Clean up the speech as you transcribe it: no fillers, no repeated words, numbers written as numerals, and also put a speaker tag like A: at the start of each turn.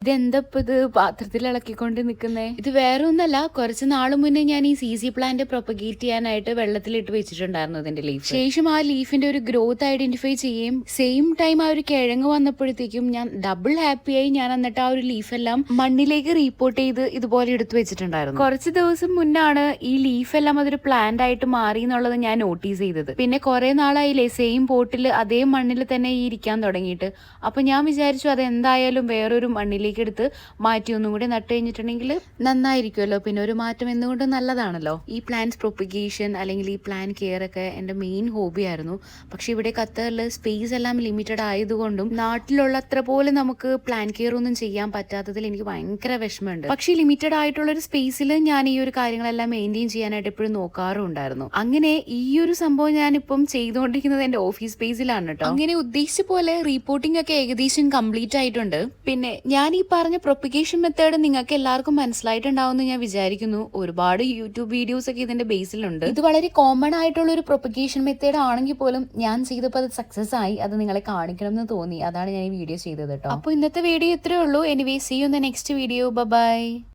A: ഇതെന്തപ്പത് പാത്രത്തിൽ ഇളക്കിക്കൊണ്ട് നിൽക്കുന്നേ? ഇത് വേറെ ഒന്നല്ല, കുറച്ച് നാൾ മുന്നേ ഞാൻ ഈ സി പ്ലാന്റ് പ്രൊപ്പഗേറ്റ് ചെയ്യാനായിട്ട് വെള്ളത്തിലിട്ട് വെച്ചിട്ടുണ്ടായിരുന്നു ഇതിന്റെ ലീഫ്. ശേഷം ആ ലീഫിന്റെ ഒരു ഗ്രോത്ത് ഐഡന്റിഫൈ ചെയ്യും. സെയിം ടൈം ആ ഒരു കിഴങ്ങ് വന്നപ്പോഴത്തേക്കും ഞാൻ ഡബിൾ ഹാപ്പിയായി. ഞാൻ എന്നിട്ട് ആ ഒരു ലീഫ് എല്ലാം മണ്ണിലേക്ക് റീപോർട്ട് ചെയ്ത് ഇതുപോലെ എടുത്തു വെച്ചിട്ടുണ്ടായിരുന്നു. കുറച്ച് ദിവസം മുന്നാണ് ഈ ലീഫ് എല്ലാം അതൊരു പ്ലാന്റ് ആയിട്ട് മാറി എന്നുള്ളത് ഞാൻ നോട്ടീസ് ചെയ്തത്. പിന്നെ കുറെ നാളായില്ലേ സെയിം പോട്ടിൽ അതേ മണ്ണിൽ തന്നെ ഈ ഇരിക്കാൻ തുടങ്ങിയിട്ട്. അപ്പൊ ഞാൻ വിചാരിച്ചു അതെന്തായാലും വേറൊരു മണ്ണിലേക്ക് എടുത്ത് മാറ്റി ഒന്നും കൂടി നട്ട് കഴിഞ്ഞിട്ടുണ്ടെങ്കിൽ നന്നായിരിക്കുമല്ലോ. പിന്നെ ഒരു മാറ്റം എന്തുകൊണ്ട് നല്ലതാണല്ലോ. ഈ പ്ലാന്റ്സ് പ്രൊപ്പഗേഷൻ അല്ലെങ്കിൽ ഈ പ്ലാൻ കെയർ ഒക്കെ എൻ്റെ മെയിൻ ഹോബി ആയിരുന്നു. പക്ഷെ ഇവിടെ ഖത്തറിൽ സ്പേസ് എല്ലാം ലിമിറ്റഡ് ആയതുകൊണ്ടും നാട്ടിലുള്ള അത്ര പോലെ നമുക്ക് പ്ലാൻ കെയർ ഒന്നും ചെയ്യാൻ പറ്റാത്തതിൽ എനിക്ക് ഭയങ്കര വിഷമമുണ്ട്. പക്ഷേ ലിമിറ്റഡ് ആയിട്ടുള്ള ഒരു സ്പേസിൽ ഞാൻ ഈ ഒരു കാര്യങ്ങളെല്ലാം മെയിൻറ്റെയിൻ ചെയ്യാനായിട്ട് എപ്പോഴും നോക്കാറുണ്ടായിരുന്നു. അങ്ങനെ ഈ ഒരു സംഭവം ഞാനിപ്പം ചെയ്തുകൊണ്ടിരിക്കുന്നത് എൻ്റെ ഓഫീസ് സ്പേസിലാണ് കേട്ടോ. അങ്ങനെ ഉദ്ദേശിച്ച പോലെ റീപോർട്ടിംഗ് ഒക്കെ ഏകദേശം കംപ്ലീറ്റ് ആയിട്ടുണ്ട്. പിന്നെ ഞാൻ ഈ പറഞ്ഞ പ്രൊപ്പഗേഷൻ മെത്തേഡ് നിങ്ങൾക്ക് എല്ലാവർക്കും മനസ്സിലായിട്ടുണ്ടാവുമെന്ന് ഞാൻ വിചാരിക്കുന്നു. ഒരുപാട് യൂട്യൂബ് വീഡിയോസ് ഒക്കെ ഇതിന്റെ ബേസിലുണ്ട്. ഇത് വളരെ കോമൺ ആയിട്ടുള്ള ഒരു പ്രൊപ്പഗേഷൻ മെത്തേഡ് ആണെങ്കിൽ പോലും ഞാൻ ചെയ്തപ്പോൾ അത് സക്സസ് ആയി. അത് നിങ്ങളെ കാണിക്കണം എന്ന് തോന്നി. അതാണ് ഞാൻ ഈ വീഡിയോ ചെയ്തത് കേട്ടോ. അപ്പോൾ ഇന്നത്തെ വീഡിയോ ഇത്രയേ ഉള്ളൂ. Anyway see you in the next video. By.